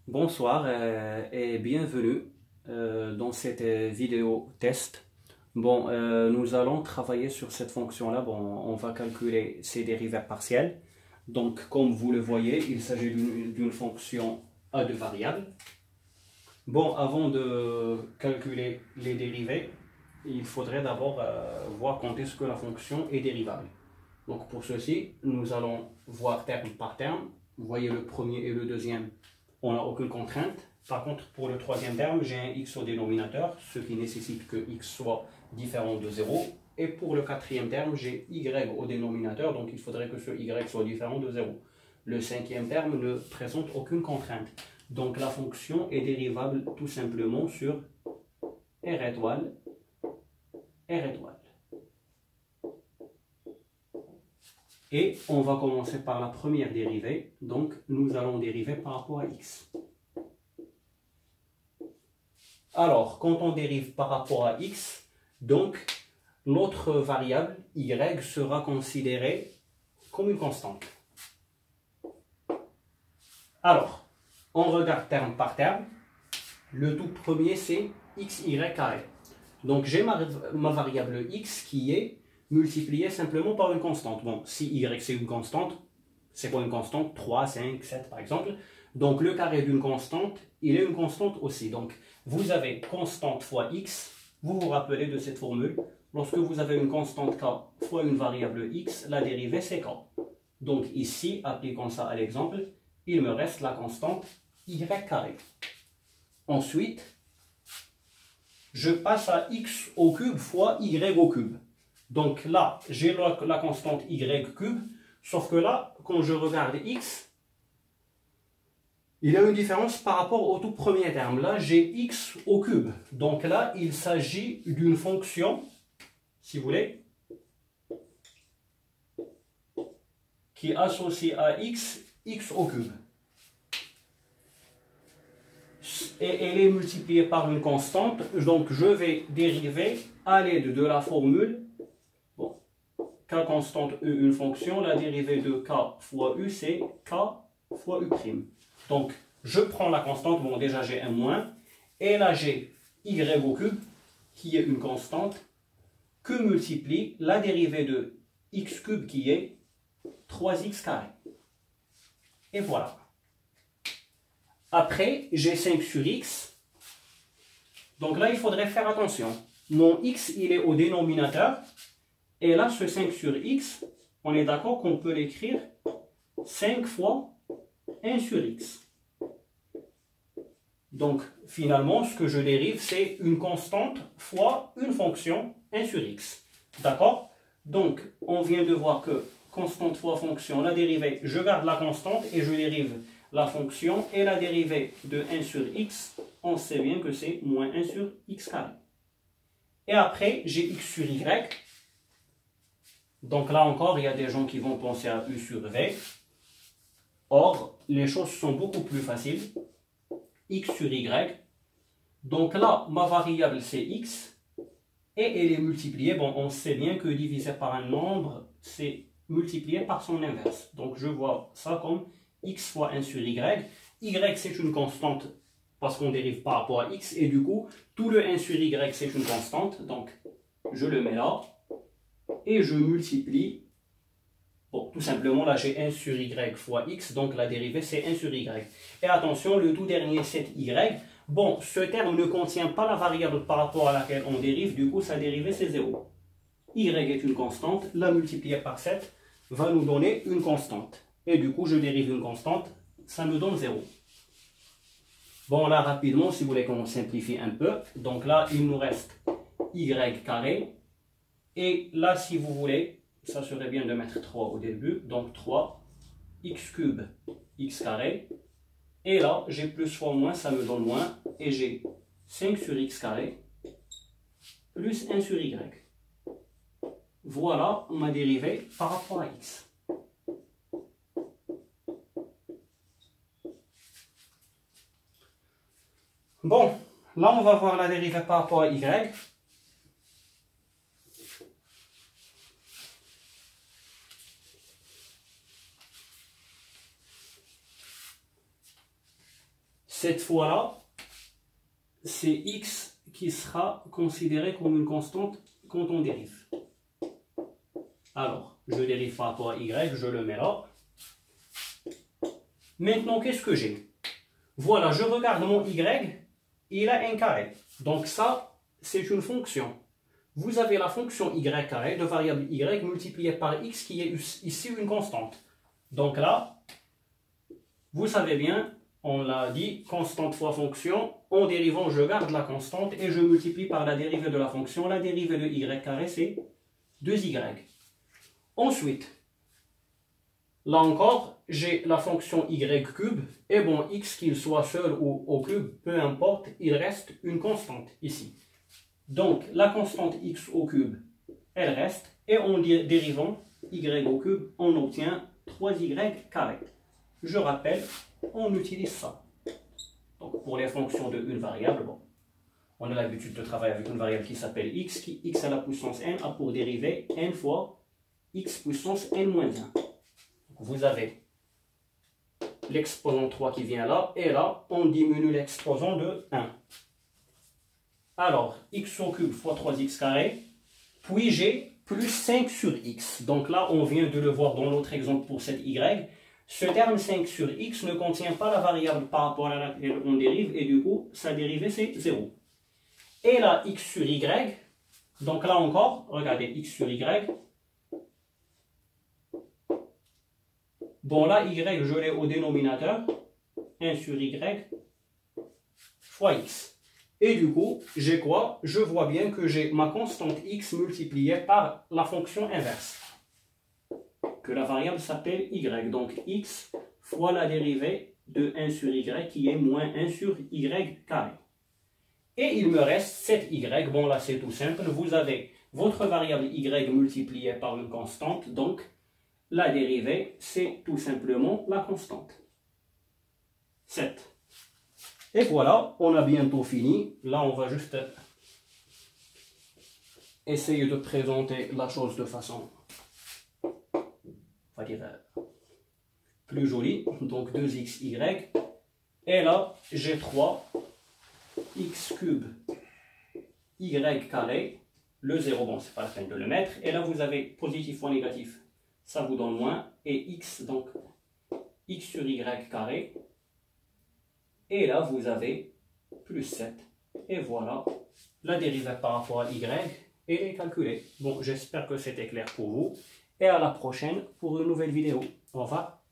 Bonsoir et bienvenue dans cette vidéo test. Nous allons travailler sur cette fonction-là. On va calculer ses dérivées partielles. Donc, comme vous le voyez, il s'agit d'une fonction à deux variables. Avant de calculer les dérivées, il faudrait d'abord voir quand est-ce que la fonction est dérivable. Donc, pour ceci, nous allons voir terme par terme. Vous voyez le premier et le deuxième, on n'a aucune contrainte. Par contre, pour le troisième terme, j'ai un x au dénominateur, ce qui nécessite que x soit différent de 0. Et pour le quatrième terme, j'ai y au dénominateur, donc il faudrait que ce y soit différent de 0. Le cinquième terme ne présente aucune contrainte. Donc la fonction est dérivable tout simplement sur r étoile, r étoile. Et on va commencer par la première dérivée. Donc, nous allons dériver par rapport à x. Alors, quand on dérive par rapport à x, donc, notre variable y sera considérée comme une constante. Alors, on regarde terme par terme. Le tout premier, c'est xy carré. Donc, j'ai ma variable x qui est multiplié simplement par une constante. Bon, si y c'est une constante, c'est quoi une constante? 3, 5, 7 par exemple. Donc le carré d'une constante, il est une constante aussi. Donc vous avez constante fois x, vous vous rappelez de cette formule. Lorsque vous avez une constante k fois une variable x, la dérivée c'est k. Donc ici, appliquons ça à l'exemple, il me reste la constante y carré. Ensuite, je passe à x au cube fois y au cube. Donc là, j'ai la constante y cube, sauf que là, quand je regarde x, il y a une différence par rapport au tout premier terme. Là, j'ai x au cube. Donc là, il s'agit d'une fonction, si vous voulez, qui associe à x, x au cube. Et elle est multipliée par une constante, donc je vais dériver à l'aide de la formule k constante u une fonction, la dérivée de k fois u, c'est k fois u'. Donc, je prends la constante, bon déjà j'ai un moins, et là j'ai y au cube, qui est une constante, que multiplie la dérivée de x cube, qui est 3x carré. Et voilà. Après, j'ai 5 sur x. Donc là, il faudrait faire attention. Mon x, il est au dénominateur. Et là, ce 5 sur x, on est d'accord qu'on peut l'écrire 5 fois 1 sur x. Donc, finalement, ce que je dérive, c'est une constante fois une fonction 1 sur x. D'accord? Donc, on vient de voir que constante fois fonction, la dérivée, je garde la constante et je dérive la fonction. Et la dérivée de 1 sur x, on sait bien que c'est moins 1 sur x carré. Et après, j'ai x sur y. Donc là encore, il y a des gens qui vont penser à U sur V. Or, les choses sont beaucoup plus faciles. X sur Y. Donc là, ma variable c'est X. Et elle est multipliée. Bon, on sait bien que diviser par un nombre, c'est multiplié par son inverse. Donc je vois ça comme X fois 1 sur Y. Y c'est une constante parce qu'on dérive par rapport à X. Et du coup, tout le 1 sur Y c'est une constante. Donc je le mets là. Et je multiplie, bon, tout simplement, là j'ai 1 sur y fois x, donc la dérivée c'est 1 sur y. Et attention, le tout dernier c'est y. Bon, ce terme ne contient pas la variable par rapport à laquelle on dérive, du coup sa dérivée c'est 0. Y est une constante, la multiplier par 7 va nous donner une constante. Et du coup je dérive une constante, ça me donne 0. Bon, là rapidement, si vous voulez qu'on simplifie un peu, donc là il nous reste y carré. Et là, si vous voulez, ça serait bien de mettre 3 au début. Donc 3, x cube, x carré. Et là, j'ai plus fois moins, ça me donne moins. Et j'ai 5 sur x carré, plus 1 sur y. Voilà ma dérivée par rapport à x. Bon, là, on va voir la dérivée par rapport à y. Cette fois-là, c'est x qui sera considéré comme une constante quand on dérive. Alors, je dérive par rapport à y, je le mets là. Maintenant, qu'est-ce que j'ai? Voilà, je regarde mon y, il a un carré. Donc ça, c'est une fonction. Vous avez la fonction y carré de variable y multipliée par x qui est ici une constante. Donc là, vous savez bien, on l'a dit, constante fois fonction. En dérivant, je garde la constante et je multiplie par la dérivée de la fonction. La dérivée de y carré, c'est 2y. Ensuite, là encore, j'ai la fonction y cube. Et bon, x qu'il soit seul ou au cube, peu importe, il reste une constante ici. Donc, la constante x au cube, elle reste. Et en dérivant y au cube, on obtient 3y carré. Je rappelle, on utilise ça. Donc, pour les fonctions de une variable, bon, on a l'habitude de travailler avec une variable qui s'appelle x, qui x à la puissance n a pour dérivée n fois x puissance n moins 1. Donc, vous avez l'exposant 3 qui vient là, et là, on diminue l'exposant de 1. Alors, x au cube fois 3x carré, puis j'ai plus 5 sur x. Donc là, on vient de le voir dans l'autre exemple pour cette y. Ce terme 5 sur x ne contient pas la variable par rapport à laquelle on dérive, et du coup, sa dérivée, c'est 0. Et là, x sur y, donc là encore, regardez, x sur y. Bon, là, y, je l'ai au dénominateur, 1 sur y fois x. Et du coup, j'ai quoi? Je vois bien que j'ai ma constante x multipliée par la fonction inverse. Que la variable s'appelle y. Donc x fois la dérivée de 1 sur y qui est moins 1 sur y carré. Et il me reste 7y. Bon, là, c'est tout simple. Vous avez votre variable y multipliée par une constante. Donc, la dérivée, c'est tout simplement la constante. 7. Et voilà, on a bientôt fini. Là, on va juste essayer de présenter la chose de façon, on va dire, plus jolie. Donc 2xy. Et là, j'ai 3 x cube y carré. Le 0, bon, c'est pas la peine de le mettre. Et là, vous avez positif fois négatif. Ça vous donne moins. Et x, donc x sur y carré. Et là, vous avez plus 7. Et voilà, la dérivée par rapport à y, elle est calculée. Bon, j'espère que c'était clair pour vous. Et à la prochaine pour une nouvelle vidéo. Au revoir.